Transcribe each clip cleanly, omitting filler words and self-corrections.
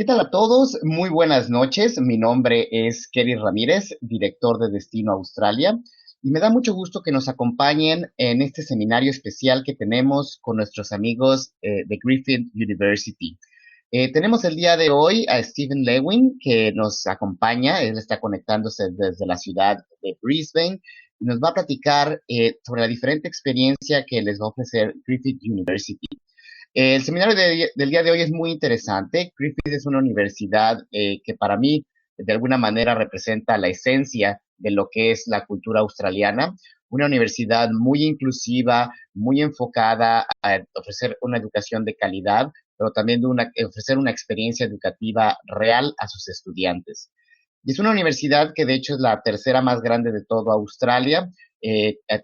¿Qué tal a todos? Muy buenas noches. Mi nombre es Kerry Ramírez, director de Destino Australia, y me da mucho gusto que nos acompañen en este seminario especial que tenemos con nuestros amigos de Griffith University. Tenemos el día de hoy a Stephen Lewin, que nos acompaña. Él está conectándose desde la ciudad de Brisbane y nos va a platicar sobre la diferente experiencia que les va a ofrecer Griffith University. El seminario del día de hoy es muy interesante. Griffith es una universidad que para mí, de alguna manera, representa la esencia de lo que es la cultura australiana. Una universidad muy inclusiva, muy enfocada a ofrecer una educación de calidad, pero también ofrecer una experiencia educativa real a sus estudiantes. Y es una universidad que de hecho es la tercera más grande de toda Australia.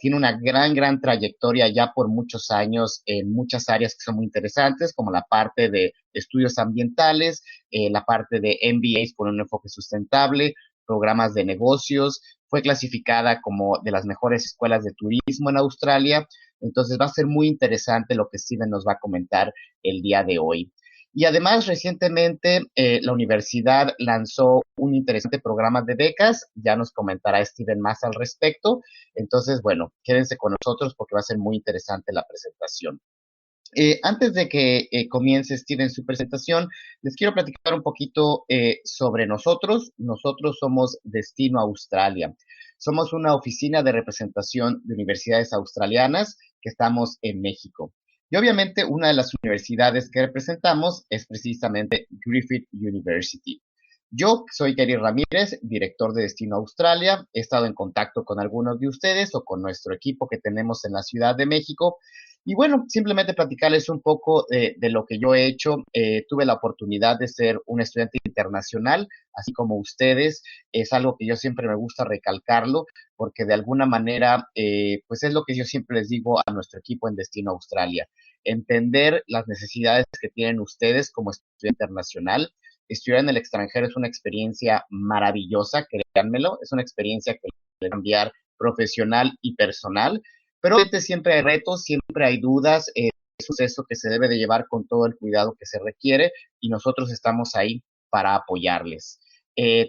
Tiene una gran trayectoria ya por muchos años en muchas áreas que son muy interesantes, como la parte de estudios ambientales, la parte de MBAs con un enfoque sustentable, programas de negocios. Fue clasificada como de las mejores escuelas de turismo en Australia. Entonces va a ser muy interesante lo que Steven nos va a comentar el día de hoy. Y además, recientemente la universidad lanzó un interesante programa de becas. Ya nos comentará Steven más al respecto. Entonces, bueno, quédense con nosotros porque va a ser muy interesante la presentación. Antes de que comience Steven su presentación, les quiero platicar un poquito sobre nosotros. Nosotros somos Destino Australia. Somos una oficina de representación de universidades australianas que estamos en México. Y obviamente una de las universidades que representamos es precisamente Griffith University. Yo soy Gary Ramírez, director de Destino Australia. He estado en contacto con algunos de ustedes o con nuestro equipo que tenemos en la Ciudad de México. Y bueno, simplemente platicarles un poco de lo que yo he hecho. Tuve la oportunidad de ser un estudiante internacional, así como ustedes. Es algo que yo siempre me gusta recalcarlo, porque de alguna manera, pues es lo que yo siempre les digo a nuestro equipo en Destino Australia. Entender las necesidades que tienen ustedes como estudiante internacional. Estudiar en el extranjero es una experiencia maravillosa, créanmelo. Es una experiencia que les va a cambiar profesional y personal, pero obviamente siempre hay retos, siempre hay dudas, es un proceso que se debe de llevar con todo el cuidado que se requiere y nosotros estamos ahí para apoyarles.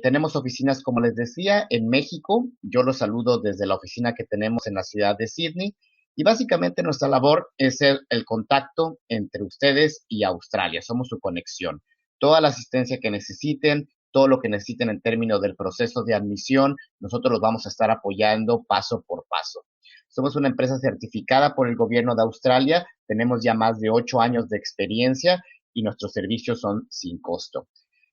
Tenemos oficinas, como les decía, en México. Yo los saludo desde la oficina que tenemos en la ciudad de Sydney y básicamente nuestra labor es ser el contacto entre ustedes y Australia. Somos su conexión. Toda la asistencia que necesiten, todo lo que necesiten en términos del proceso de admisión, nosotros los vamos a estar apoyando paso por paso. Somos una empresa certificada por el gobierno de Australia, tenemos ya más de 8 años de experiencia y nuestros servicios son sin costo.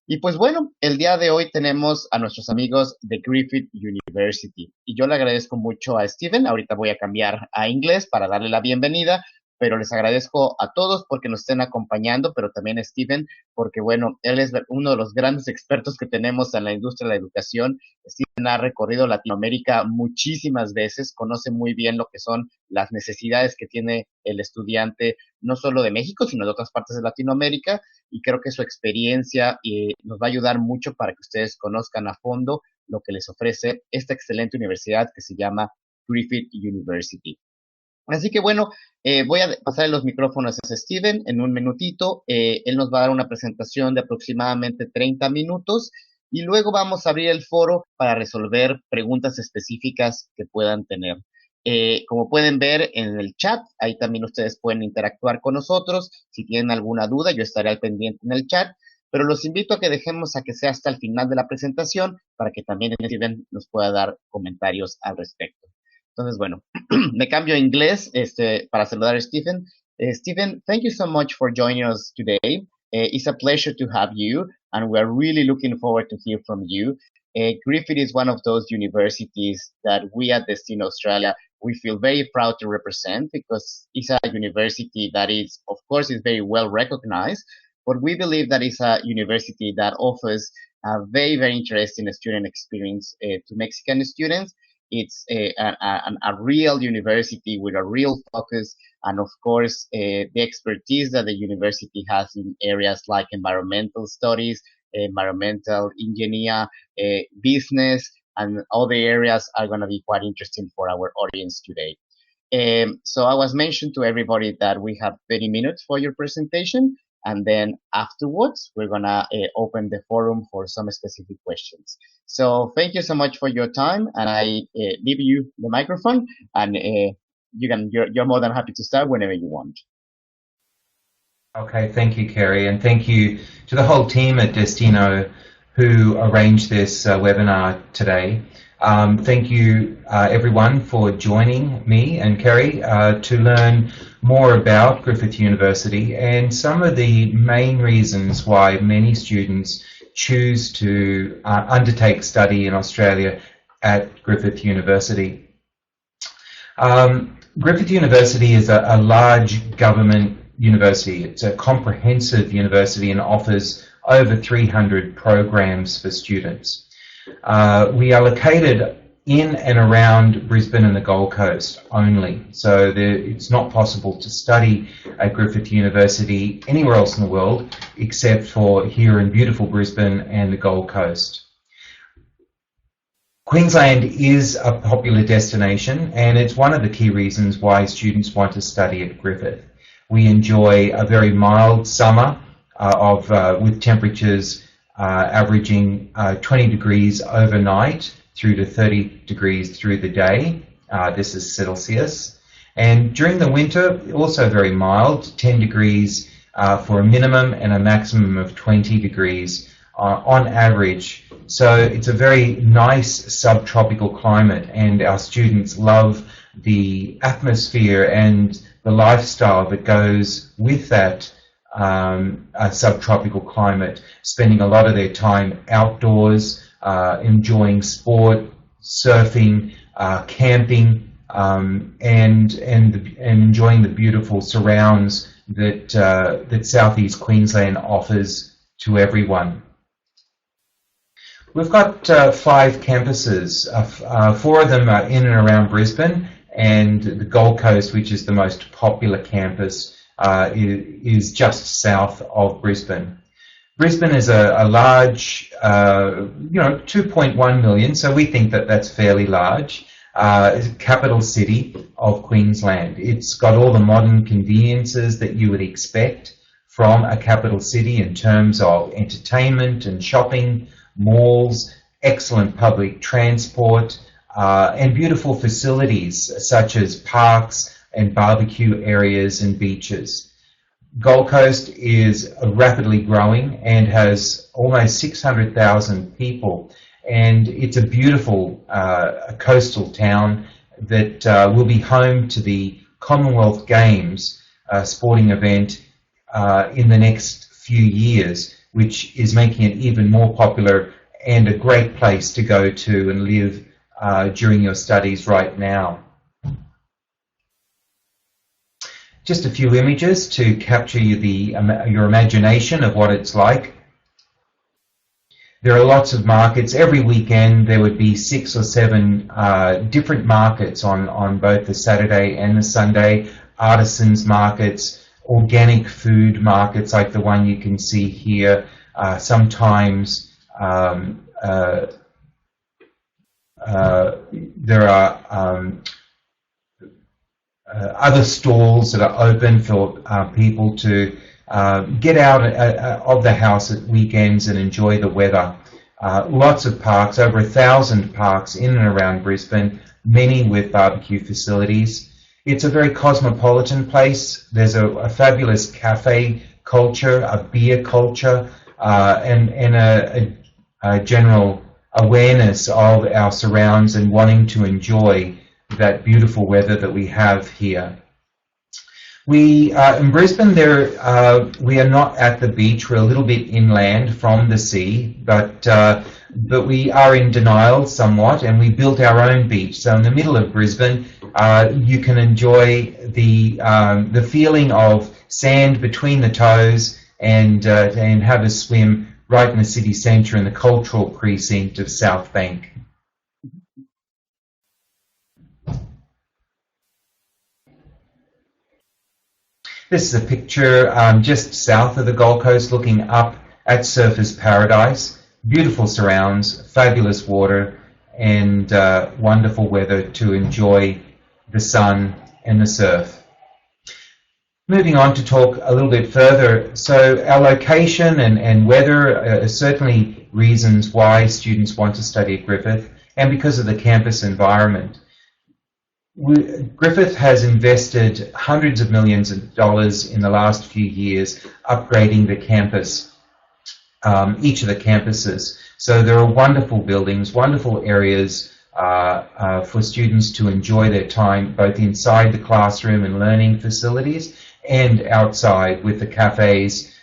Y pues bueno, el día de hoy tenemos a nuestros amigos de Griffith University y yo le agradezco mucho a Steven. Ahorita voy a cambiar a inglés para darle la bienvenida, pero les agradezco a todos porque nos estén acompañando, pero también a Steven porque bueno, él es uno de los grandes expertos que tenemos en la industria de la educación. Steven ha recorrido Latinoamérica muchísimas veces, conoce muy bien lo que son las necesidades que tiene el estudiante, no solo de México, sino de otras partes de Latinoamérica, y creo que su experiencia nos va a ayudar mucho para que ustedes conozcan a fondo lo que les ofrece esta excelente universidad que se llama Griffith University. Así que bueno, voy a pasar los micrófonos a Steven en un minutito. Él nos va a dar una presentación de aproximadamente 30 minutos y luego vamos a abrir el foro para resolver preguntas específicas que puedan tener. Como pueden ver en el chat, ahí también ustedes pueden interactuar con nosotros. Si tienen alguna duda, yo estaré al pendiente en el chat, pero los invito a que dejemos a que sea hasta el final de la presentación para que también Steven nos pueda dar comentarios al respecto. Entonces, bueno, me cambio a inglés para saludar a Stephen. Stephen, thank you so much for joining us today. It's a pleasure to have you, and we're really looking forward to hear from you. Griffith is one of those universities that we at Destino Australia, we feel very proud to represent because it's a university that is, of course, is very well recognized, but we believe that it's a university that offers a very interesting student experience to Mexican students. It's a real university with a real focus, and of course, the expertise that the university has in areas like environmental studies, environmental engineer, business, and all the areas are going to be quite interesting for our audience today. So I was mentioned to everybody that we have 30 minutes for your presentation. and then afterwards we're gonna open the forum for some specific questions. So thank you so much for your time, and I leave you the microphone, and you're more than happy to start whenever you want. Okay, thank you, Kerry, and thank you to the whole team at Destino who arranged this webinar today. Thank you, everyone, for joining me and Kerry to learn more about Griffith University and some of the main reasons why many students choose to undertake study in Australia at Griffith University. Griffith University is a large government university. It's a comprehensive university and offers over 300 programs for students. We are located in and around Brisbane and the Gold Coast only, so it's not possible to study at Griffith University anywhere else in the world except for here in beautiful Brisbane and the Gold Coast. Queensland is a popular destination, and it's one of the key reasons why students want to study at Griffith. We enjoy a very mild summer with temperatures averaging 20 degrees overnight through to 30 degrees through the day. This is Celsius. And during the winter, also very mild, 10 degrees for a minimum and a maximum of 20 degrees on average. So it's a very nice subtropical climate, and our students love the atmosphere and the lifestyle that goes with that subtropical climate, spending a lot of their time outdoors, enjoying sport, surfing, camping, and enjoying the beautiful surrounds that Southeast Queensland offers to everyone. We've got 5 campuses. 4 of them are in and around Brisbane, and the Gold Coast, which is the most popular campus, is just south of Brisbane. Brisbane is a large, 2.1 million, so we think that that's fairly large. It's a capital city of Queensland. It's got all the modern conveniences that you would expect from a capital city in terms of entertainment and shopping, malls, excellent public transport, and beautiful facilities such as parks and barbecue areas and beaches. Gold Coast is rapidly growing and has almost 600,000 people, and it's a beautiful coastal town that will be home to the Commonwealth Games sporting event in the next few years, which is making it even more popular and a great place to go to and live during your studies right now. Just a few images to capture your imagination of what it's like. There are lots of markets. Every weekend there would be 6 or 7 different markets on both the Saturday and the Sunday. Artisans markets, organic food markets like the one you can see here. Sometimes there are other stalls that are open for people to get out of the house at weekends and enjoy the weather. Lots of parks, over 1,000 parks in and around Brisbane, many with barbecue facilities. It's a very cosmopolitan place. There's a fabulous cafe culture, a beer culture, and a general awareness of our surrounds and wanting to enjoy that beautiful weather that we have here. We in Brisbane, we are not at the beach. We're a little bit inland from the sea, but we are in denial somewhat, and we built our own beach. So in the middle of Brisbane, you can enjoy the feeling of sand between the toes and have a swim right in the city centre in the cultural precinct of South Bank. This is a picture just south of the Gold Coast looking up at Surfers Paradise. Beautiful surrounds, fabulous water, and wonderful weather to enjoy the sun and the surf. Moving on to talk a little bit further, so our location and weather are certainly reasons why students want to study at Griffith, and because of the campus environment. Griffith has invested hundreds of millions of dollars in the last few years upgrading the campus, each of the campuses. So there are wonderful buildings, wonderful areas for students to enjoy their time, both inside the classroom and learning facilities and outside with the cafes,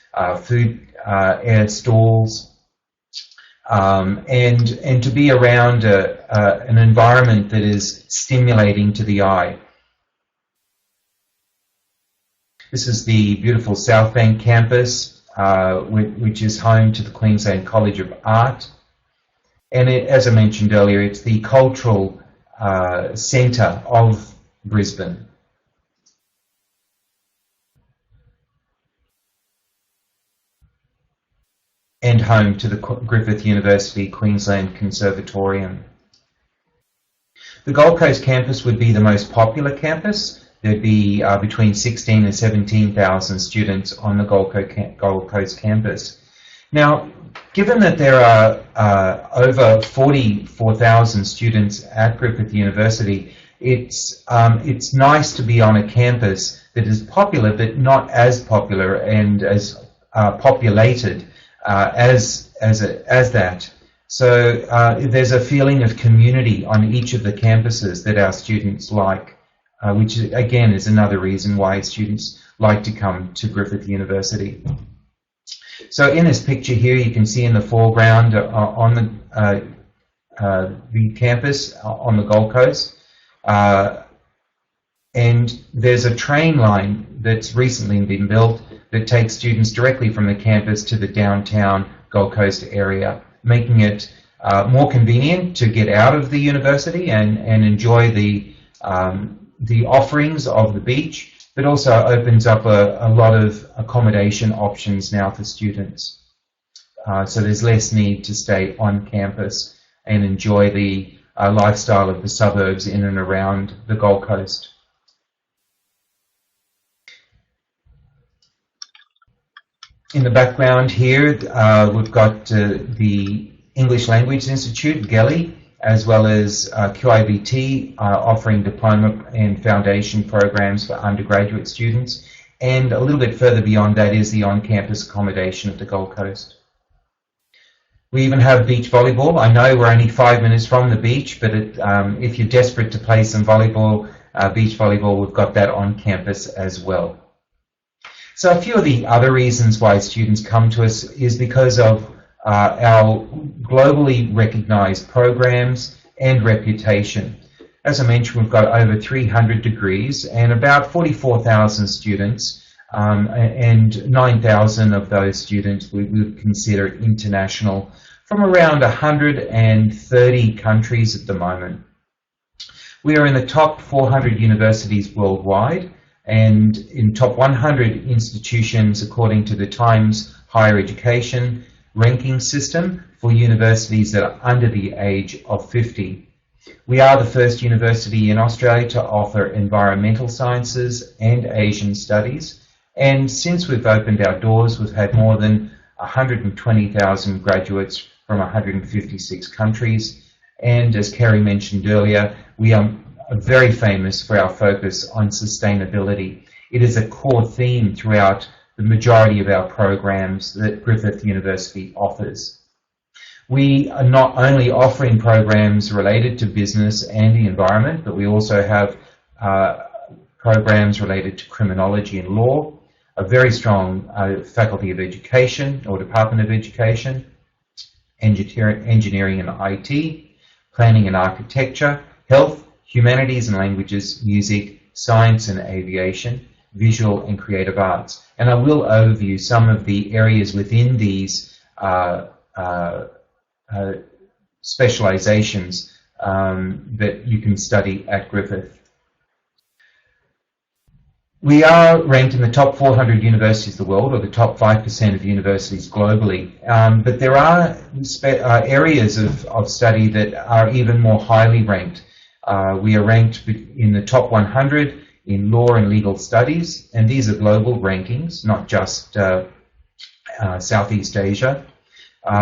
food air stalls, and to be around an environment that is stimulating to the eye. This is the beautiful South Bank campus, which is home to the Queensland College of Art. And as I mentioned earlier, it's the cultural centre of Brisbane. And home to the Griffith University Queensland Conservatorium. The Gold Coast campus would be the most popular campus. There'd be between 16 and 17,000 students on the Gold Coast campus. Now, given that there are over 44,000 students at Griffith University, it's nice to be on a campus that is popular but not as popular and as populated as that. So there's a feeling of community on each of the campuses that our students like, which again is another reason why students like to come to Griffith University. So in this picture here, you can see in the foreground on the campus on the Gold Coast, and there's a train line that's recently been built that takes students directly from the campus to the downtown Gold Coast area, making it more convenient to get out of the university and enjoy the offerings of the beach, but also opens up a lot of accommodation options now for students. So there's less need to stay on campus and enjoy the lifestyle of the suburbs in and around the Gold Coast. In the background here, we've got the English Language Institute, GELI, as well as QIVT, offering diploma and foundation programs for undergraduate students. And a little bit further beyond that is the on-campus accommodation at the Gold Coast. We even have beach volleyball. I know we're only 5 minutes from the beach, but if you're desperate to play some volleyball, beach volleyball, we've got that on campus as well. So a few of the other reasons why students come to us is because of our globally recognized programs and reputation. As I mentioned, we've got over 300 degrees and about 44,000 students, and 9,000 of those students we would consider international from around 130 countries at the moment. We are in the top 400 universities worldwide and in top 100 institutions according to the Times Higher Education ranking system for universities that are under the age of 50. We are the first university in Australia to offer environmental sciences and Asian studies, and since we've opened our doors, we've had more than 120,000 graduates from 156 countries, and as Kerry mentioned earlier, we are very famous for our focus on sustainability. It is a core theme throughout the majority of our programs that Griffith University offers. We are not only offering programs related to business and the environment, but we also have programs related to criminology and law, a very strong faculty of education or department of education, engineering and IT, planning and architecture, health, humanities and languages, music, science and aviation, visual and creative arts. And I will overview some of the areas within these specializations that you can study at Griffith. We are ranked in the top 400 universities of the world, or the top 5% of universities globally, but there are areas of study that are even more highly ranked. We are ranked in the top 100 in law and legal studies, and these are global rankings, not just Southeast Asia.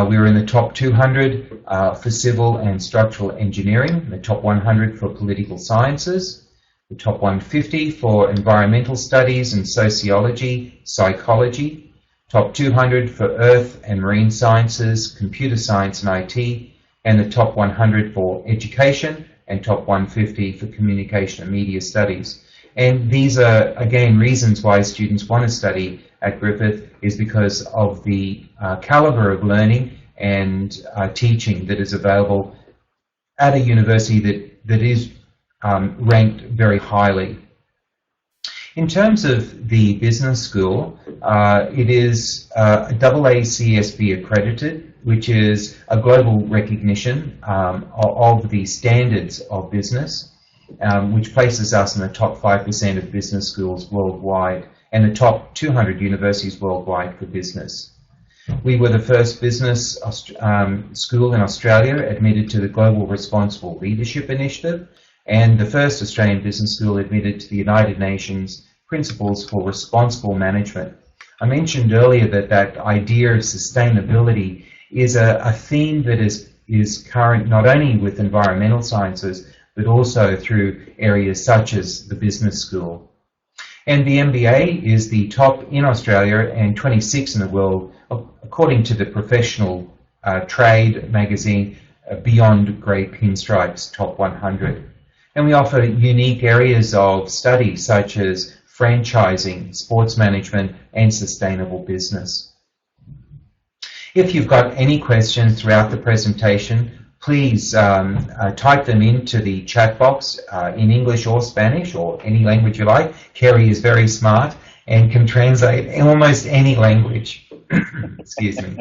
We were in the top 200 for civil and structural engineering, the top 100 for political sciences, the top 150 for environmental studies and sociology, psychology, top 200 for earth and marine sciences, computer science and IT, and the top 100 for education, and top 150 for communication and media studies. And these are, again, reasons why students want to study at Griffith, is because of the caliber of learning and teaching that is available at a university that is ranked very highly. In terms of the business school, it is AACSB accredited, which is a global recognition of the standards of business, which places us in the top 5% of business schools worldwide and the top 200 universities worldwide for business. We were the first business school in Australia admitted to the Global Responsible Leadership Initiative, and the first Australian business school admitted to the United Nations Principles for Responsible Management. I mentioned earlier that idea of sustainability is a theme that is current not only with environmental sciences, but also through areas such as the business school. And the MBA is the top in Australia and 26 in the world, according to the professional trade magazine Beyond Grey Pinstripes Top 100. And we offer unique areas of study such as franchising, sports management, and sustainable business. If you've got any questions throughout the presentation, please type them into the chat box in English or Spanish or any language you like. Kerry is very smart and can translate in almost any language. Excuse me.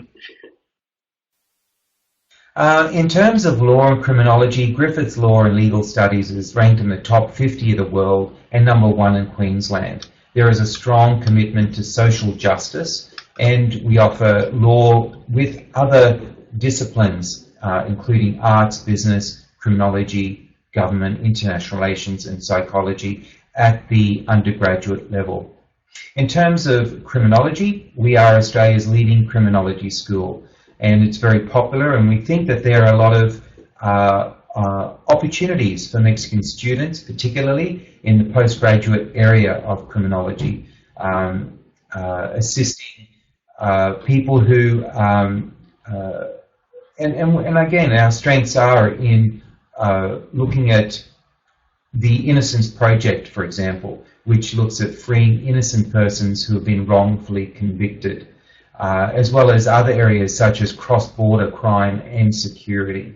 In terms of law and criminology, Griffith's Law and Legal Studies is ranked in the top 50 of the world and #1 in Queensland. There is a strong commitment to social justice, and we offer law with other disciplines, including arts, business, criminology, government, international relations, and psychology at the undergraduate level. In terms of criminology, we are Australia's leading criminology school, and it's very popular, and we think that there are a lot of opportunities for Mexican students, particularly in the postgraduate area of criminology, assisting people who, and again, our strengths are in looking at the Innocence Project, for example, which looks at freeing innocent persons who have been wrongfully convicted, as well as other areas such as cross-border crime and security.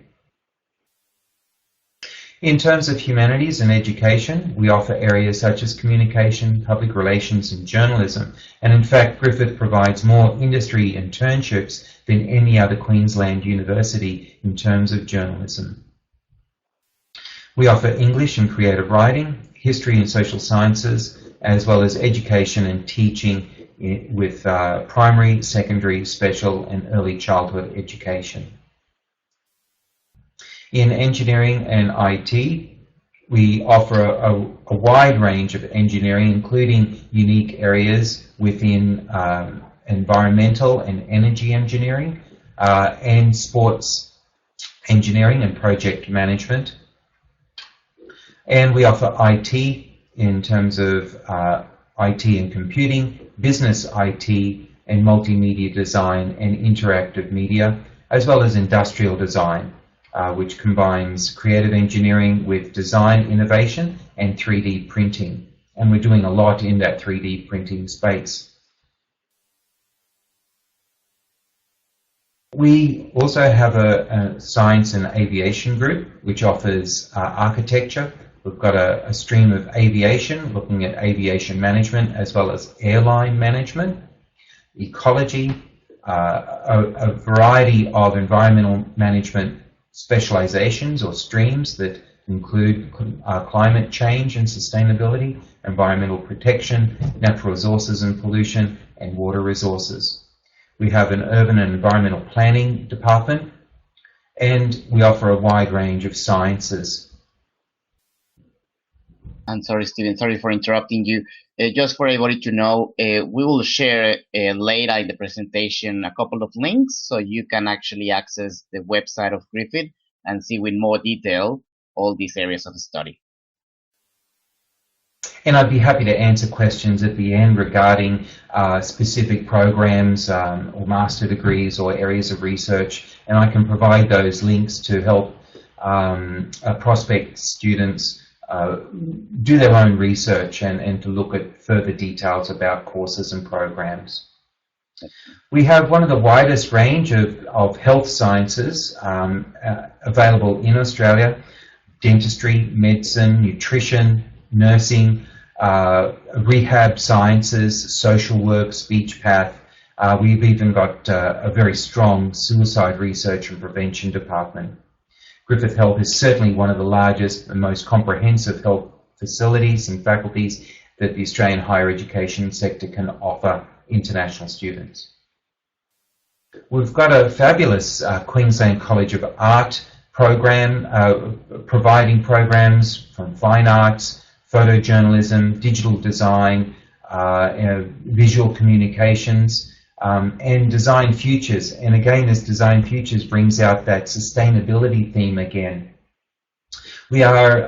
In terms of humanities and education, we offer areas such as communication, public relations, and journalism. And in fact, Griffith provides more industry internships than any other Queensland university in terms of journalism. We offer English and creative writing, history and social sciences, as well as education and teaching with primary, secondary, special, and early childhood education. In engineering and IT, we offer a wide range of engineering, including unique areas within environmental and energy engineering, and sports engineering and project management. And we offer IT in terms of IT and computing, business IT, and multimedia design and interactive media, as well as industrial design, which combines creative engineering with design innovation and 3D printing. And we're doing a lot in that 3D printing space. We also have a science and aviation group, which offers architecture. We've got a stream of aviation, looking at aviation management as well as airline management, ecology, a variety of environmental management specializations or streams that include climate change and sustainability, environmental protection, natural resources and pollution, and water resources. We have an urban and environmental planning department, and we offer a wide range of sciences. I'm sorry, Steven, sorry for interrupting you. Just for everybody to know, we will share later in the presentation a couple of links so you can actually access the website of Griffith and see with more detail all these areas of study. And I'd be happy to answer questions at the end regarding specific programs or master degrees or areas of research, and I can provide those links to help prospect students do their own research and to look at further details about courses and programs. We have one of the widest range of health sciences available in Australia: dentistry, medicine, nutrition, nursing, rehab sciences, social work, speech path. We've even got a very strong suicide research and prevention department. Griffith Health is certainly one of the largest and most comprehensive health facilities and faculties that the Australian higher education sector can offer international students. We've got a fabulous Queensland College of Art program, providing programs from fine arts, photojournalism, digital design, visual communications, and design futures. And again, this design futures brings out that sustainability theme again. We are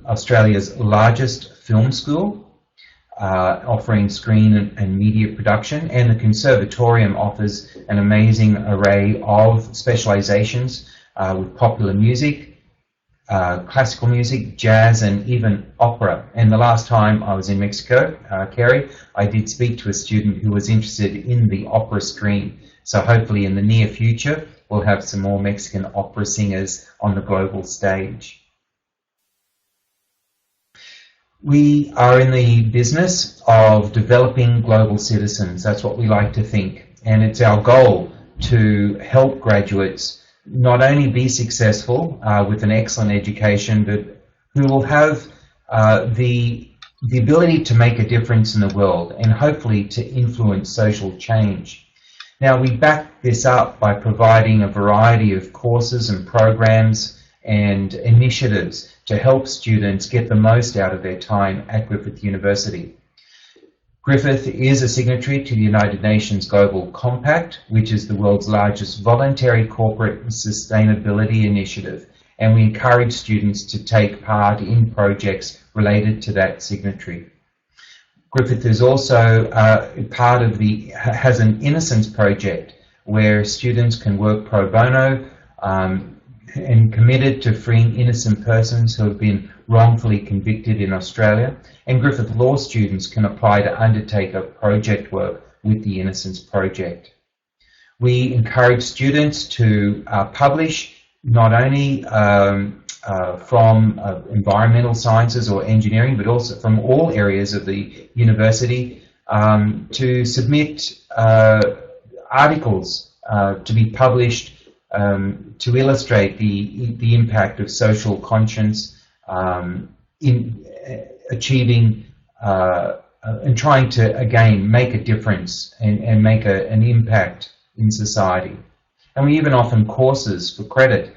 Australia's largest film school, offering screen and media production, and the Conservatorium offers an amazing array of specializations with popular music, classical music, jazz, and even opera. And the last time I was in Mexico, Kerry, I did speak to a student who was interested in the opera stream. So hopefully in the near future, we'll have some more Mexican opera singers on the global stage. We are in the business of developing global citizens. That's what we like to think. And it's our goal to help graduates not only be successful with an excellent education, but who will have the ability to make a difference in the world and hopefully to influence social change. Now, we back this up by providing a variety of courses and programs and initiatives to help students get the most out of their time at Griffith University. Griffith is a signatory to the United Nations Global Compact, which is the world's largest voluntary corporate sustainability initiative, and we encourage students to take part in projects related to that signatory. Griffith is also part of has an Innocence Project where students can work pro bono and committed to freeing innocent persons who have been wrongfully convicted in Australia, and Griffith Law students can apply to undertake a project work with the Innocence Project. We encourage students to publish not only from environmental sciences or engineering, but also from all areas of the university, to submit articles to be published to illustrate the impact of social conscience in achieving and trying to, again, make a difference and make an impact in society. And we even offer courses for credit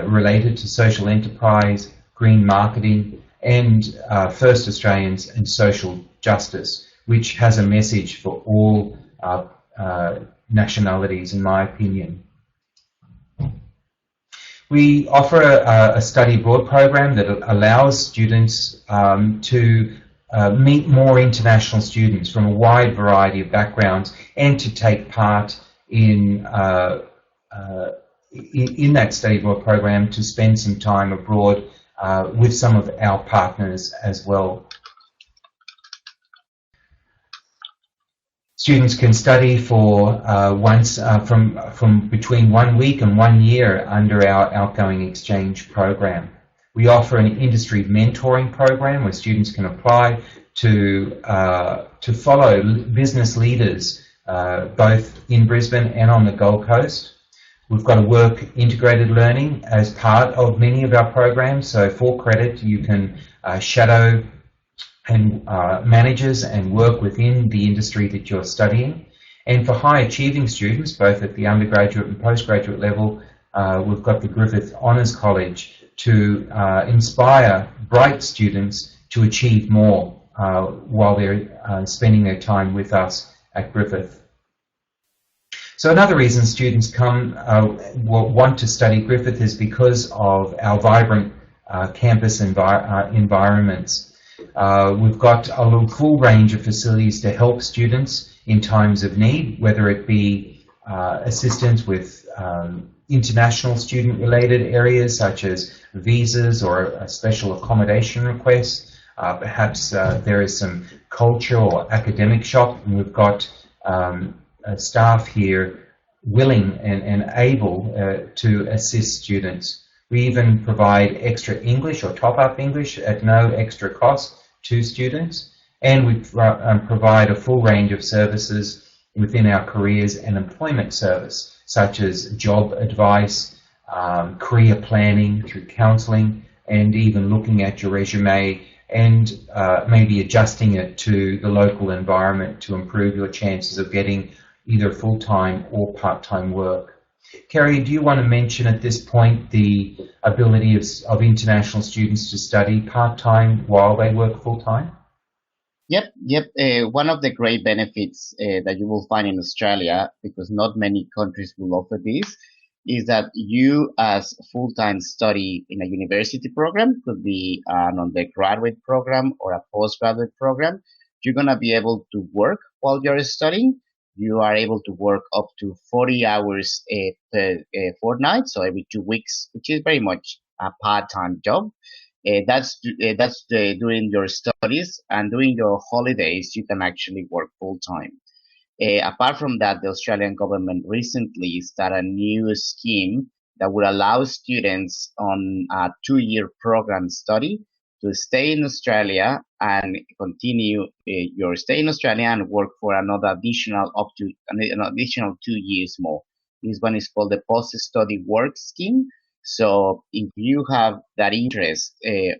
related to social enterprise, green marketing, and First Australians and social justice, which has a message for all nationalities, in my opinion. We offer a study abroad program that allows students to meet more international students from a wide variety of backgrounds and to take part in that study abroad program, to spend some time abroad with some of our partners as well. Students can study for from between 1 week and 1 year under our outgoing exchange program. We offer an industry mentoring program where students can apply to follow business leaders both in Brisbane and on the Gold Coast. We've got a work integrated learning as part of many of our programs. So for credit, you can shadow and managers and work within the industry that you're studying. And for high achieving students, both at the undergraduate and postgraduate level, we've got the Griffith Honours College to inspire bright students to achieve more while they're spending their time with us at Griffith. So another reason students want to study Griffith is because of our vibrant campus environments. We've got a full range of facilities to help students in times of need, whether it be assistance with international student-related areas such as visas or special accommodation requests. Perhaps there is some culture or academic shop, and we've got staff here willing and able to assist students. We even provide extra English or top-up English at no extra cost to students, and we provide a full range of services within our careers and employment service, such as job advice, career planning through counselling, and even looking at your resume and maybe adjusting it to the local environment to improve your chances of getting either full-time or part-time work. Kerry, do you want to mention at this point the ability of international students to study part-time while they work full-time? Yep. One of the great benefits that you will find in Australia, because not many countries will offer this, is that you as full-time study in a university program, could be an undergraduate program or a postgraduate program, you're going to be able to work while you're studying. You are able to work up to 40 hours per fortnight, so every 2 weeks, which is very much a part-time job. That's during your studies, and during your holidays, you can actually work full-time. Apart from that, the Australian government recently started a new scheme that would allow students on a 2-year program study to stay in Australia and continue your stay in Australia and work for another additional up to an additional 2 years more. This one is called the post-study work scheme. So if you have that interest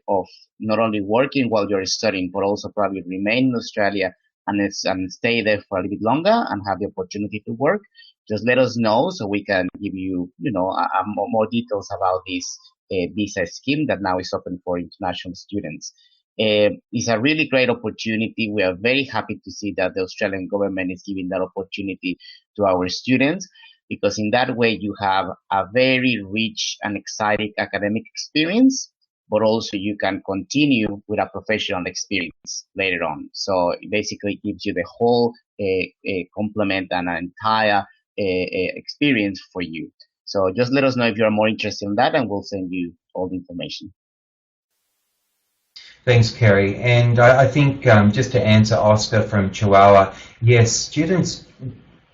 of not only working while you're studying, but also probably remain in Australia and stay there for a little bit longer and have the opportunity to work, just let us know so we can give you, more details about this visa scheme that now is open for international students. It's a really great opportunity. We are very happy to see that the Australian government is giving that opportunity to our students, because in that way you have a very rich and exciting academic experience, but also you can continue with a professional experience later on. So it basically gives you the whole complement and an entire experience for you. So just let us know if you're more interested in that, and we'll send you all the information. Thanks, Kerry. And I think just to answer Oscar from Chihuahua, yes, students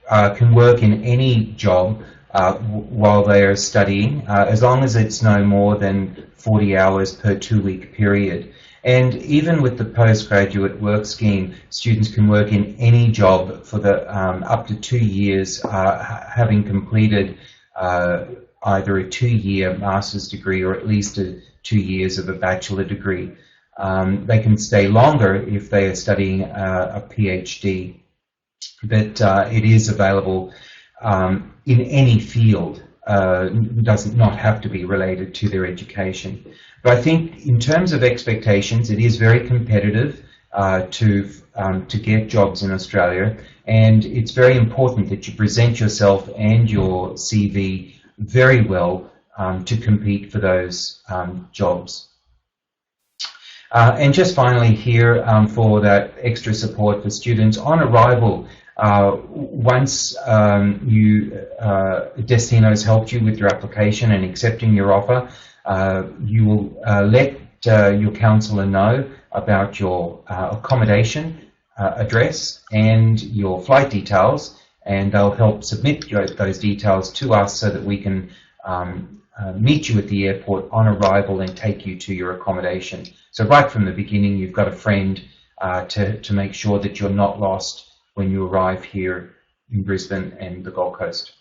can work in any job while they are studying, as long as it's no more than 40 hours per 2-week period. And even with the postgraduate work scheme, students can work in any job for the up to 2 years, having completed either a 2-year master's degree or at least 2 years of a bachelor degree. They can stay longer if they are studying a PhD, but it is available in any field. Does not have to be related to their education. But I think in terms of expectations, it is very competitive to get jobs in Australia, and it's very important that you present yourself and your CV very well to compete for those jobs. And just finally here, for that extra support for students on arrival, once Destino has helped you with your application and accepting your offer, you will let your counsellor know about your accommodation address and your flight details, and they'll help submit those details to us so that we can meet you at the airport on arrival and take you to your accommodation. So right from the beginning, you've got a friend to make sure that you're not lost when you arrive here in Brisbane and the Gold Coast.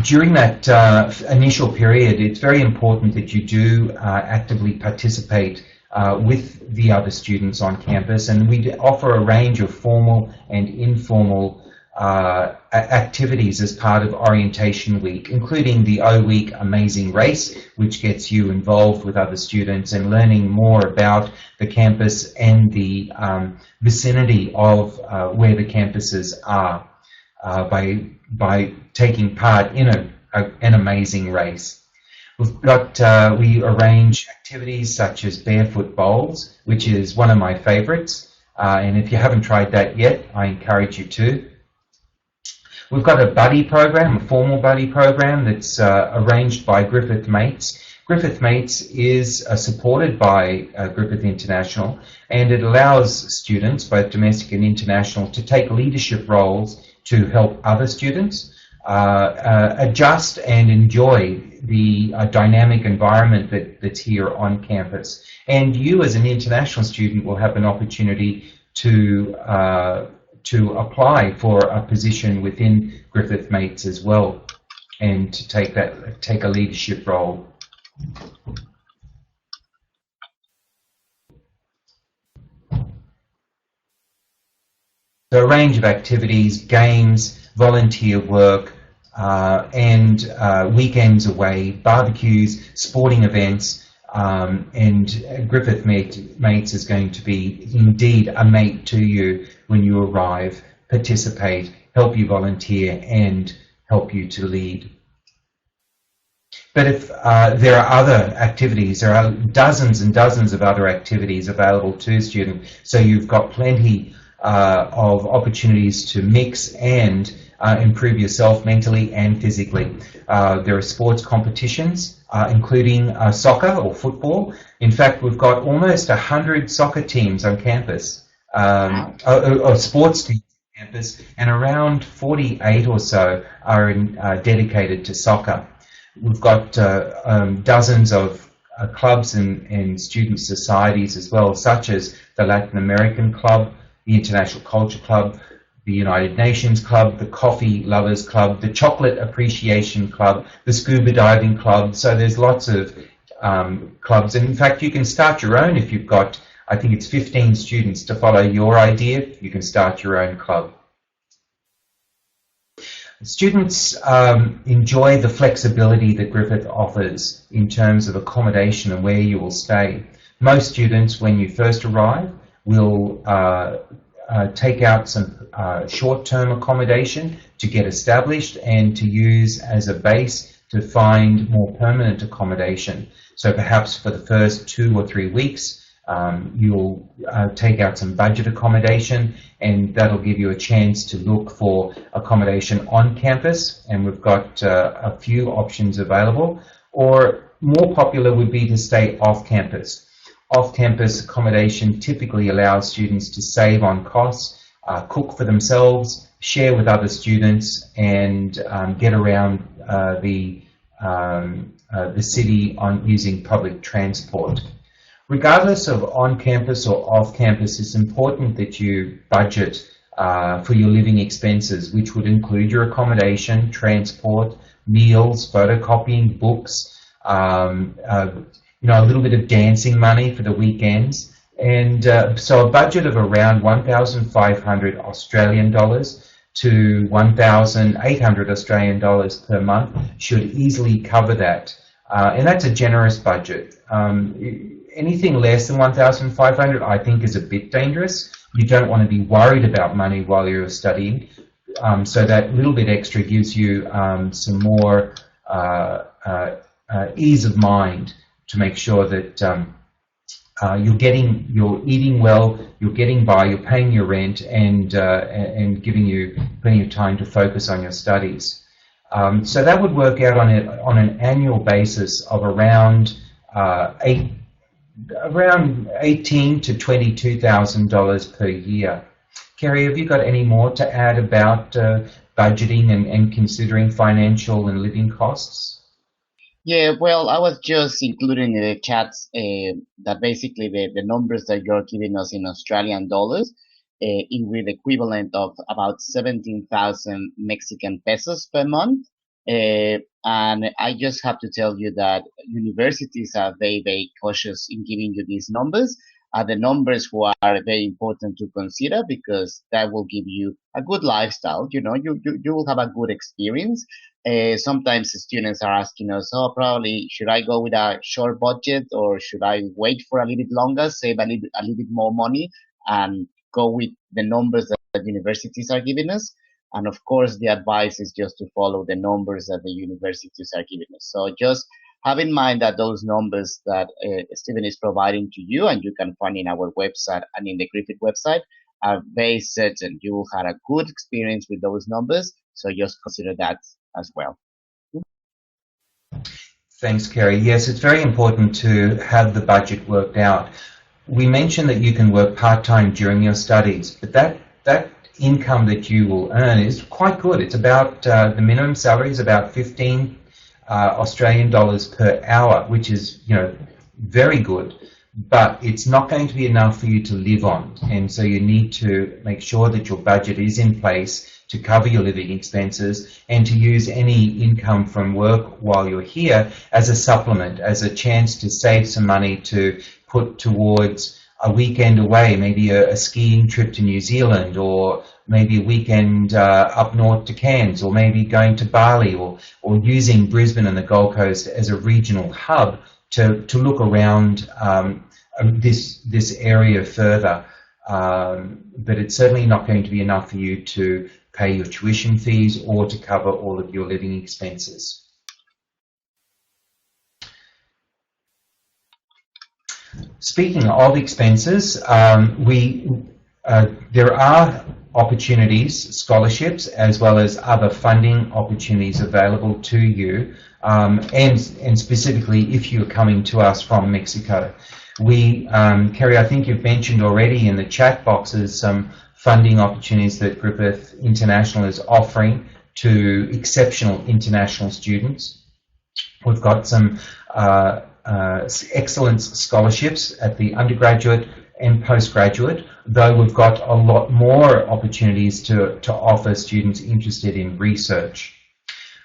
During that initial period, it's very important that you do actively participate with the other students on campus, and we offer a range of formal and informal activities as part of orientation week, including the O Week Amazing Race, which gets you involved with other students and learning more about the campus and the vicinity of where the campuses are by taking part in an amazing race. We arrange activities such as barefoot bowls, which is one of my favorites. And if you haven't tried that yet, I encourage you to. We've got a buddy program, a formal buddy program that's arranged by Griffith Mates. Griffith Mates is supported by Griffith International, and it allows students, both domestic and international, to take leadership roles to help other students adjust and enjoy the dynamic environment that's here on campus. And you as an international student will have an opportunity to apply for a position within Griffith Mates as well, and to take a leadership role. So a range of activities, games, volunteer work, and weekends away, barbecues, sporting events, and Griffith Mates is going to be indeed a mate to you when you arrive, participate, help you volunteer, and help you to lead. But if there are other activities, there are dozens and dozens of other activities available to students, so you've got plenty of opportunities to mix and improve yourself mentally and physically. There are sports competitions, including soccer or football. In fact, we've got almost 100 soccer teams on campus, or sports teams on campus, and around 48 or so are dedicated to soccer. We've got dozens of clubs and student societies as well, such as the Latin American Club, the International Culture Club, the United Nations Club, the Coffee Lovers Club, the Chocolate Appreciation Club, the Scuba Diving Club. So there's lots of clubs. And in fact, you can start your own if you've got, I think it's 15 students to follow your idea. You can start your own club. Students enjoy the flexibility that Griffith offers in terms of accommodation and where you will stay. Most students, when you first arrive, will take out some short-term accommodation to get established and to use as a base to find more permanent accommodation. So perhaps for the first 2 or 3 weeks, you'll take out some budget accommodation, and that'll give you a chance to look for accommodation on campus, and we've got a few options available. Or more popular would be to stay off campus. Off-campus accommodation typically allows students to save on costs, cook for themselves, share with other students, and get around the city using public transport. Regardless of on-campus or off-campus, it's important that you budget for your living expenses, which would include your accommodation, transport, meals, photocopying, books, a little bit of dancing money for the weekends. And so a budget of around 1,500 Australian dollars to 1,800 Australian dollars per month should easily cover that. And that's a generous budget. Anything less than 1,500 I think is a bit dangerous. You don't want to be worried about money while you're studying. So that little bit extra gives you some more ease of mind to make sure that you're eating well, you're getting by, you're paying your rent, and giving you plenty of time to focus on your studies. So that would work out on an annual basis of around $18,000 to $22,000 per year. Kerry, have you got any more to add about budgeting and considering financial and living costs? Yeah, well, I was just including in the chats that basically the numbers that you're giving us in Australian dollars with equivalent of about 17,000 Mexican pesos per month. And I just have to tell you that universities are very, very cautious in giving you these numbers. are the numbers who are very important to consider, because that will give you a good lifestyle. You will have a good experience. Sometimes the students are asking us, oh, probably should I go with a short budget, or should I wait for a little bit longer, save a little bit more money, and go with the numbers that universities are giving us? And of course, the advice is just to follow the numbers that the universities are giving us. So just have in mind that those numbers that Stephen is providing to you, and you can find in our website and in the Griffith website, are very certain. You will have a good experience with those numbers. So just consider that as well. Thanks, Kerry. Yes, it's very important to have the budget worked out. We mentioned that you can work part-time during your studies, but that income that you will earn is quite good. It's about, the minimum salary is about 15 Australian dollars per hour, which is, very good, but it's not going to be enough for you to live on. And so you need to make sure that your budget is in place to cover your living expenses, and to use any income from work while you're here as a supplement, as a chance to save some money to put towards a weekend away, maybe a skiing trip to New Zealand, or maybe a weekend up north to Cairns, or maybe going to Bali, or using Brisbane and the Gold Coast as a regional hub to look around this area further. But it's certainly not going to be enough for you to pay your tuition fees or to cover all of your living expenses. Speaking of expenses, there are opportunities, scholarships, as well as other funding opportunities available to you, and specifically if you're coming to us from Mexico. Kerry, I think you've mentioned already in the chat boxes some funding opportunities that Griffith International is offering to exceptional international students. We've got some excellence scholarships at the undergraduate and postgraduate, though we've got a lot more opportunities to offer students interested in research.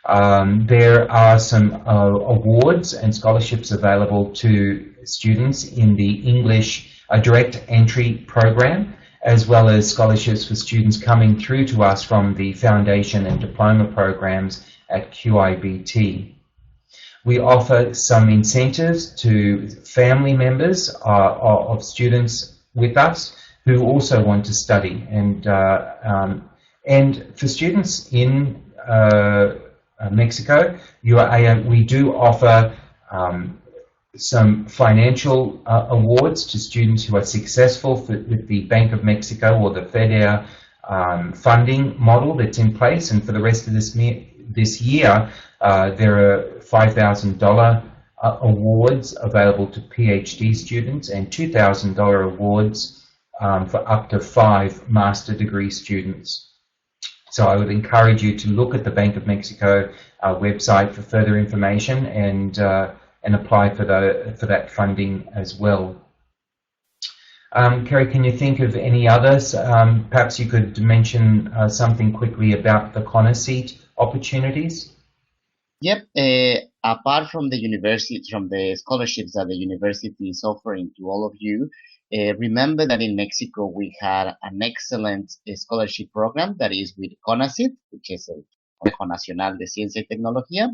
There are some awards and scholarships available to students in the English Direct Entry program, as well as scholarships for students coming through to us from the foundation and diploma programs at QIBT. We offer some incentives to family members of students with us who also want to study, and for students in Mexico, we do offer some financial awards to students who are successful with the Bank of Mexico or the FEDER funding model that's in place. And for the rest of this year, there are $5,000 awards available to PhD students, and $2,000 awards for up to 5 master degree students. So I would encourage you to look at the Bank of Mexico website for further information and apply for that funding as well. Kerry, can you think of any others? Perhaps you could mention something quickly about the CONACYT opportunities. Yep. Apart from the university, from the scholarships that the university is offering to all of you, remember that in Mexico we had an excellent scholarship program that is with CONACYT, which is el Consejo Nacional de Ciencia y Tecnología.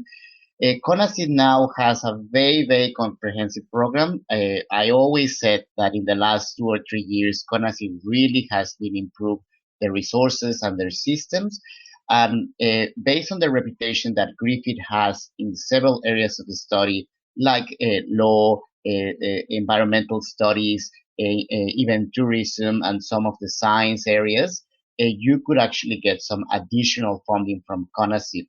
CONACYT now has a very, very comprehensive program. I always said that in the last 2 or 3 years, CONACYT really has been improved their resources and their systems. And based on the reputation that Griffith has in several areas of the study, like law, environmental studies, even tourism, and some of the science areas, you could actually get some additional funding from CONACYT.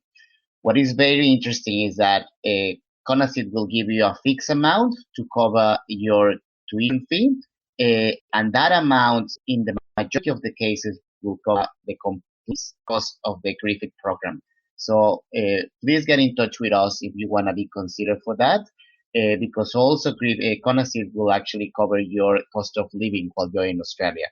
What is very interesting is that CONACYT will give you a fixed amount to cover your tuition fee, and that amount, in the majority of the cases, will cover the complete cost of the Griffith program. So please get in touch with us if you want to be considered for that, because also CONACYT will actually cover your cost of living while you're in Australia.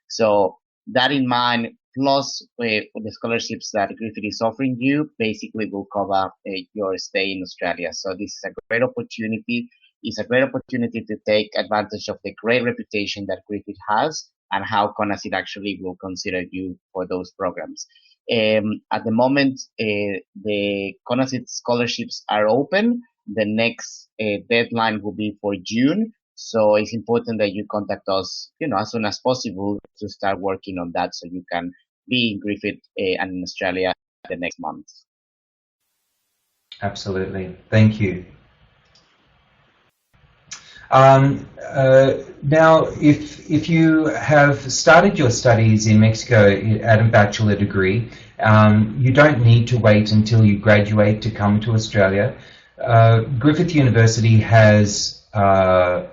So that in mind, plus the scholarships that Griffith is offering you, basically will cover your stay in Australia. So this is a great opportunity It's a great opportunity to take advantage of the great reputation that Griffith has and how CONACYT actually will consider you for those programs. At the moment, the CONACYT scholarships are open. The next deadline will be for June. So it's important that you contact us, as soon as possible to start working on that so you can be in Griffith and in Australia the next month. Absolutely. Thank you. Now, if you have started your studies in Mexico at a bachelor degree, you don't need to wait until you graduate to come to Australia. Griffith University has, and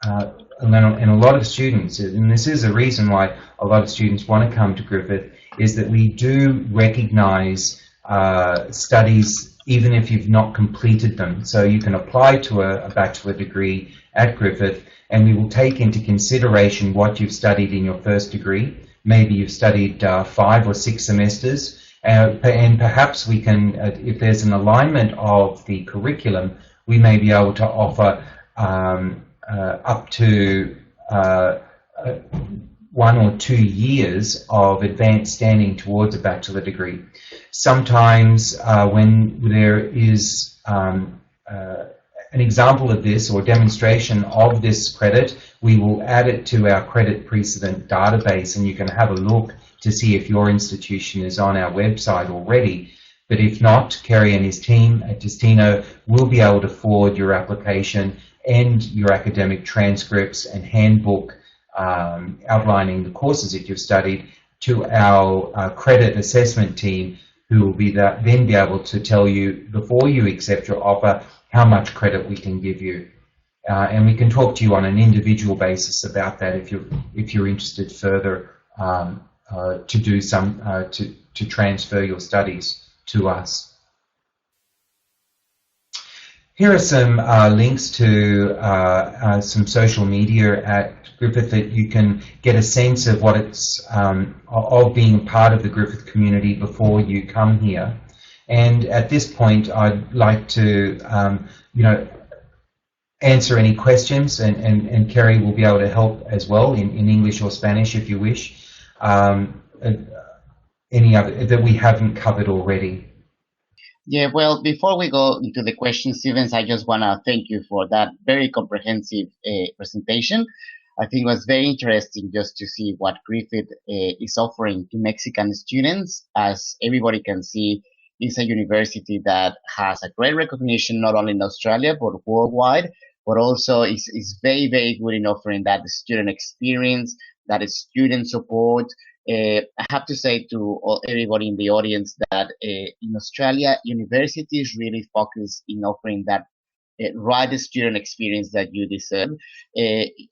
a lot of students, and this is a reason why a lot of students want to come to Griffith, is that we do recognize studies even if you've not completed them. So you can apply to a bachelor degree at Griffith, and we will take into consideration what you've studied in your first degree. Maybe you've studied 5 or 6 semesters, and perhaps we can, if there's an alignment of the curriculum, we may be able to offer up to 1 or 2 years of advanced standing towards a bachelor degree. Sometimes when there is an example of this or demonstration of this credit, we will add it to our credit precedent database, and you can have a look to see if your institution is on our website already. But if not, Kerry and his team at Destino will be able to forward your application and your academic transcripts and handbook outlining the courses that you've studied to our credit assessment team, who will then be able to tell you, before you accept your offer, how much credit we can give you. And we can talk to you on an individual basis about that if you're interested further to do to transfer your studies to us. Here are some links to some social media at Griffith that you can get a sense of what it's of being part of the Griffith community before you come here. And at this point, I'd like to, answer any questions, and Kerry will be able to help as well in English or Spanish if you wish. Any other that we haven't covered already. Yeah, well, before we go into the questions, Stevens, I just want to thank you for that very comprehensive presentation. I think it was very interesting just to see what Griffith is offering to Mexican students. As everybody can see, it's a university that has a great recognition not only in Australia but worldwide, but also is very, very good in offering that student experience, that is student support. I have to say to everybody in the audience that in Australia, universities really focus in offering that right student experience that you deserve.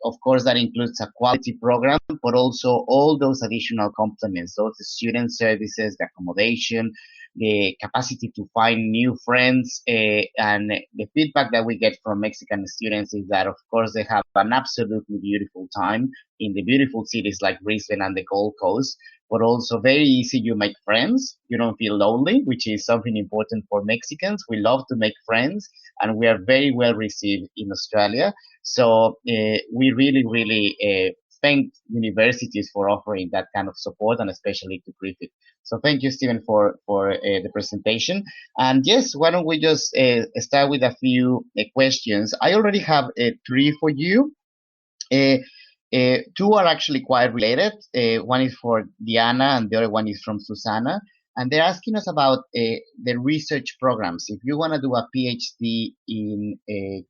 Of course, that includes a quality program, but also all those additional complements, those student services, the accommodation, the capacity to find new friends, and the feedback that we get from Mexican students is that, of course, they have an absolutely beautiful time in the beautiful cities like Brisbane and the Gold Coast, but also very easy. You make friends. You don't feel lonely, which is something important for Mexicans. We love to make friends, and we are very well received in Australia. So we really, really thank universities for offering that kind of support, and especially to Griffith. So thank you, Stephen, for the presentation. And yes, why don't we just start with a few questions. I already have 3 for you. 2 are actually quite related. One is for Diana, and the other one is from Susana. And they're asking us about the research programs. If you want to do a PhD in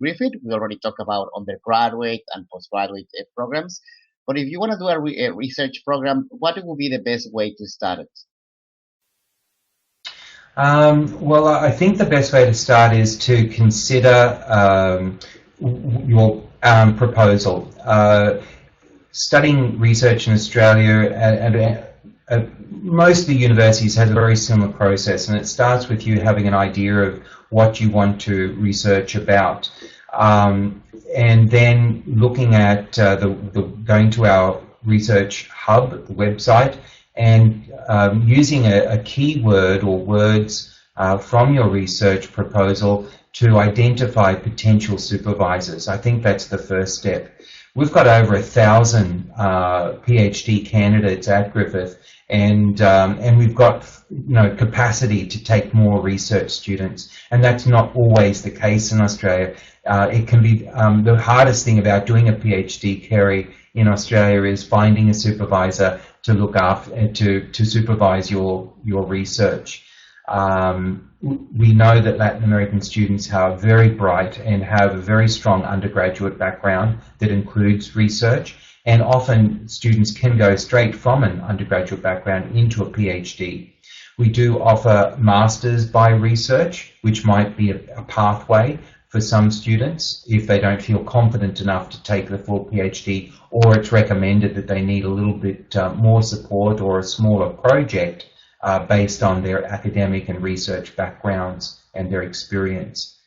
Griffith, we already talked about undergraduate and postgraduate programs. But if you want to do a research program, what would be the best way to start it? Well, I think the best way to start is to consider your proposal. Studying research in Australia at most of the universities has a very similar process, and it starts with you having an idea of what you want to research about, and then looking at going to our research hub, the website, and using a keyword or words from your research proposal to identify potential supervisors. I think that's the first step. We've got over 1,000 PhD candidates at Griffith, and we've got capacity to take more research students, and that's not always the case in Australia. It can be the hardest thing about doing a PhD, Kerry, in Australia is finding a supervisor to look after to supervise your research. We know that Latin American students are very bright and have a very strong undergraduate background that includes research, and often students can go straight from an undergraduate background into a PhD. We do offer masters by research, which might be a pathway for some students if they don't feel confident enough to take the full PhD, or it's recommended that they need a little bit more support or a smaller project based on their academic and research backgrounds and their experience.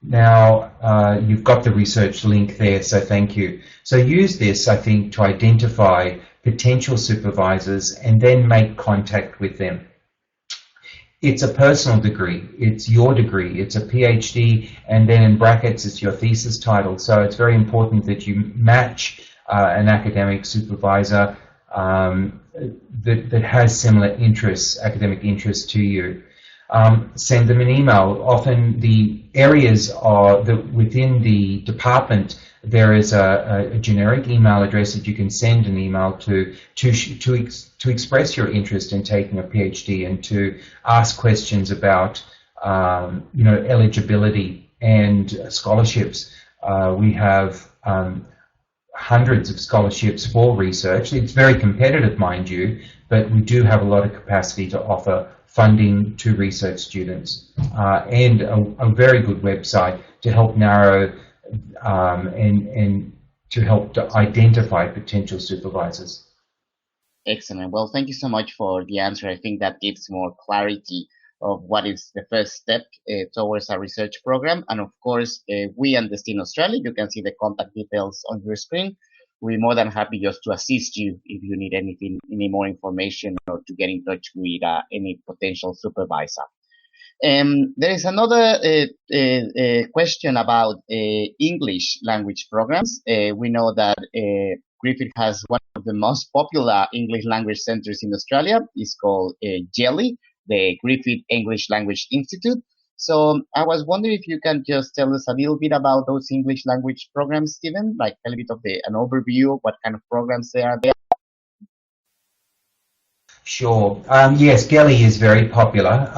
Now, you've got the research link there, so thank you. So use this, I think, to identify potential supervisors and then make contact with them. It's a personal degree, it's your degree, it's a PhD, and then in brackets it's your thesis title. So it's very important that you match an academic supervisor that has similar interests, academic interests to you. Send them an email. Often the areas are within the department, there is a generic email address that you can send an email to express your interest in taking a PhD and to ask questions about eligibility and scholarships. We have hundreds of scholarships for research. It's very competitive, mind you, but we do have a lot of capacity to offer funding to research students, and a very good website to help narrow and to help to identify potential supervisors. Excellent. Well, thank you so much for the answer. I think that gives more clarity of what is the first step towards a research program. And of course, we and Destino Australia, you can see the contact details on your screen. We're more than happy just to assist you if you need anything, any more information, or to get in touch with any potential supervisor. There is another question about English language programs. We know that Griffith has one of the most popular English language centers in Australia. It's called GELI, the Griffith English Language Institute. So I was wondering if you can just tell us a little bit about those English language programs, Stephen, like a little bit of an overview of what kind of programs there are there. Sure. Yes, GELI is very popular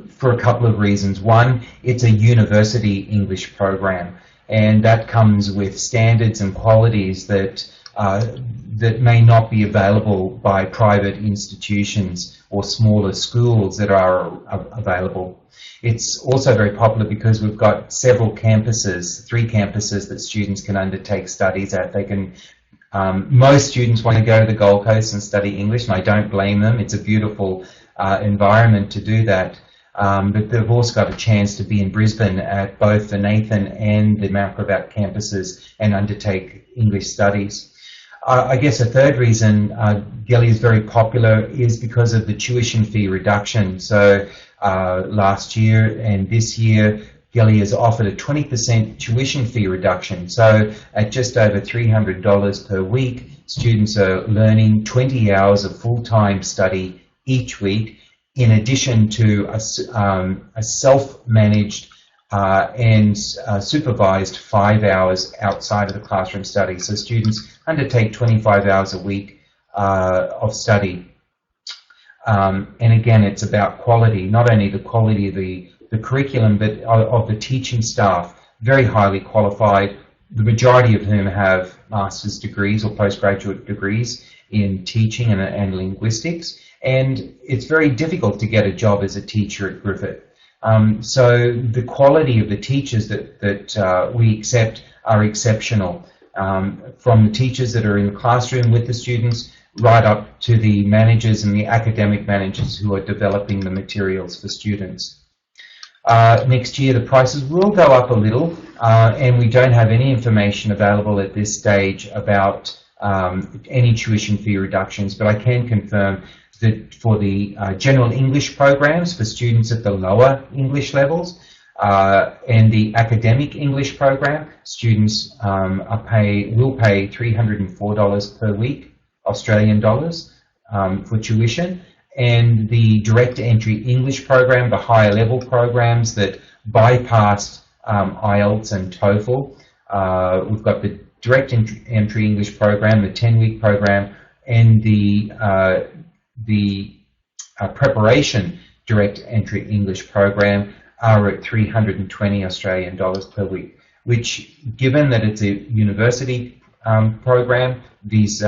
for a couple of reasons. One, it's a university English program, and that comes with standards and qualities that that may not be available by private institutions or smaller schools that are available. It's also very popular because we've got several campuses, 3 campuses that students can undertake studies at. They can, most students want to go to the Gold Coast and study English, and I don't blame them. It's a beautiful environment to do that. But they've also got a chance to be in Brisbane at both the Nathan and the Mount Gravatt campuses and undertake English studies. I guess a third reason GELI is very popular is because of the tuition fee reduction. So last year and this year, GELI has offered a 20% tuition fee reduction. So at just over $300 per week, students are learning 20 hours of full-time study each week, in addition to a self-managed and supervised 5 hours outside of the classroom study. So students undertake 25 hours a week of study. And again, it's about quality, not only the quality of the curriculum, but of the teaching staff, very highly qualified, the majority of whom have master's degrees or postgraduate degrees in teaching and linguistics. And it's very difficult to get a job as a teacher at Griffith. So the quality of the teachers that we accept are exceptional, from the teachers that are in the classroom with the students right up to the managers and the academic managers who are developing the materials for students. Next year the prices will go up a little, and we don't have any information available at this stage about any tuition fee reductions, but I can confirm that for the general English programs for students at the lower English levels, And the academic English program, students will pay $304 per week, Australian dollars, for tuition. And the direct entry English program, the higher level programs that bypass IELTS and TOEFL. We've got the direct entry English program, the 10-week program, and the preparation direct entry English program are at 320 Australian dollars per week, which, given that it's a university program, these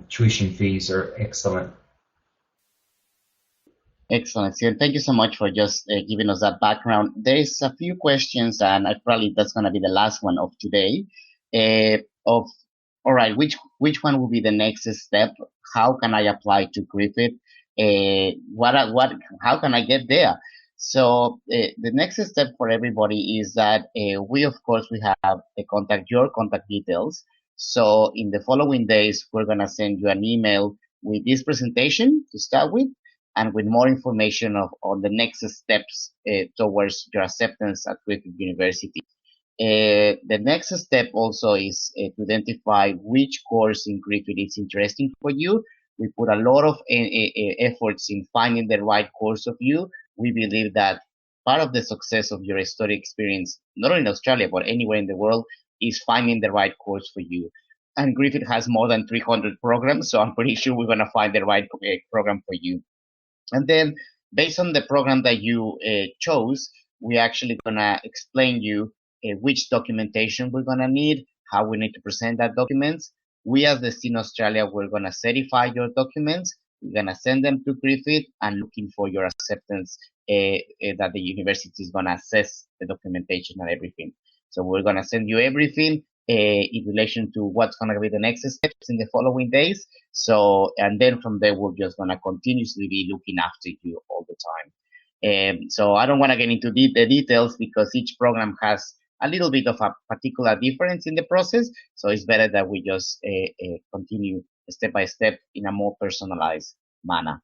tuition fees are excellent. Excellent, Steve. Thank you so much for just giving us that background. There's a few questions, and probably that's going to be the last one of today. All right, which one will be the next step? How can I apply to Griffith? How can I get there? So the next step for everybody is that we have your contact details. So in the following days, we're going to send you an email with this presentation to start with, and with more information on the next steps towards your acceptance at Griffith University. The next step also is to identify which course in Griffith is interesting for you. We put a lot of efforts in finding the right course of you. We believe that part of the success of your study experience, not only in Australia, but anywhere in the world, is finding the right course for you. And Griffith has more than 300 programs, so I'm pretty sure we're going to find the right program for you. And then, based on the program that you chose, we're actually going to explain you which documentation we're going to need, how we need to present that documents. We as Destino Australia, we're going to certify your documents. We're going to send them to Griffith and looking for your acceptance that the university is going to assess the documentation and everything. So we're going to send you everything in relation to what's going to be the next steps in the following days. So, and then from there, we're just going to continuously be looking after you all the time. So I don't want to get into the details because each program has a little bit of a particular difference in the process. So it's better that we just continue step by step in a more personalized manner.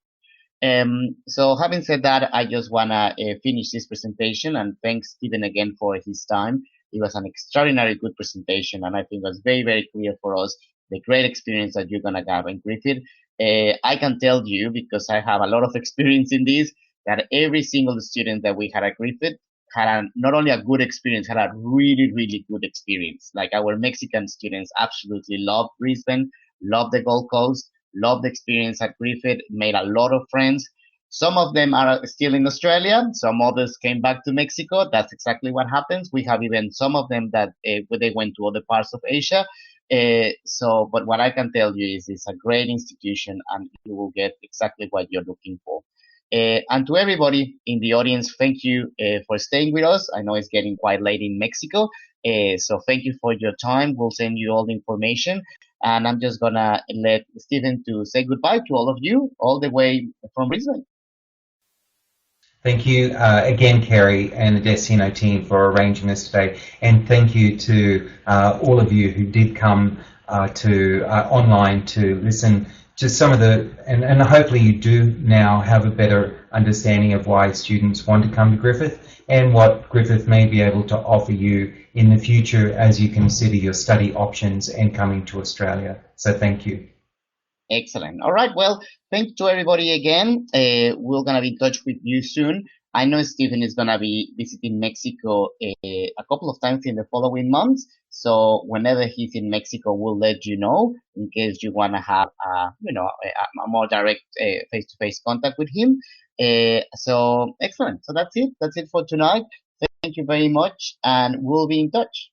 So having said that, I just want to finish this presentation and thanks Stephen again for his time. It was an extraordinary good presentation, and I think it was very, very clear for us the great experience that you're going to have in Griffith. I can tell you, because I have a lot of experience in this, that every single student that we had at Griffith had not only a good experience, had a really, really good experience. Like our Mexican students absolutely loved Brisbane, loved the Gold Coast, loved the experience at Griffith, made a lot of friends. Some of them are still in Australia. Some others came back to Mexico. That's exactly what happens. We have even some of them that they went to other parts of Asia. But what I can tell you is it's a great institution and you will get exactly what you're looking for. And to everybody in the audience, thank you for staying with us. I know it's getting quite late in Mexico. So thank you for your time. We'll send you all the information. And I'm just going to let Stephen to say goodbye to all of you all the way from Brisbane. Thank you again, Kerry, and the Destino team for arranging this today. And thank you to all of you who did come to online to listen to some of and hopefully you do now have a better understanding of why students want to come to Griffith and what Griffith may be able to offer you in the future as you consider your study options and coming to Australia. So thank you. Excellent. All right. Well, thanks to everybody again. We're going to be in touch with you soon. I know Stephen is going to be visiting Mexico a couple of times in the following months. So whenever he's in Mexico, we'll let you know in case you want to have, a more direct face-to-face contact with him. So excellent. So that's it. That's it for tonight. Thank you very much, and we'll be in touch.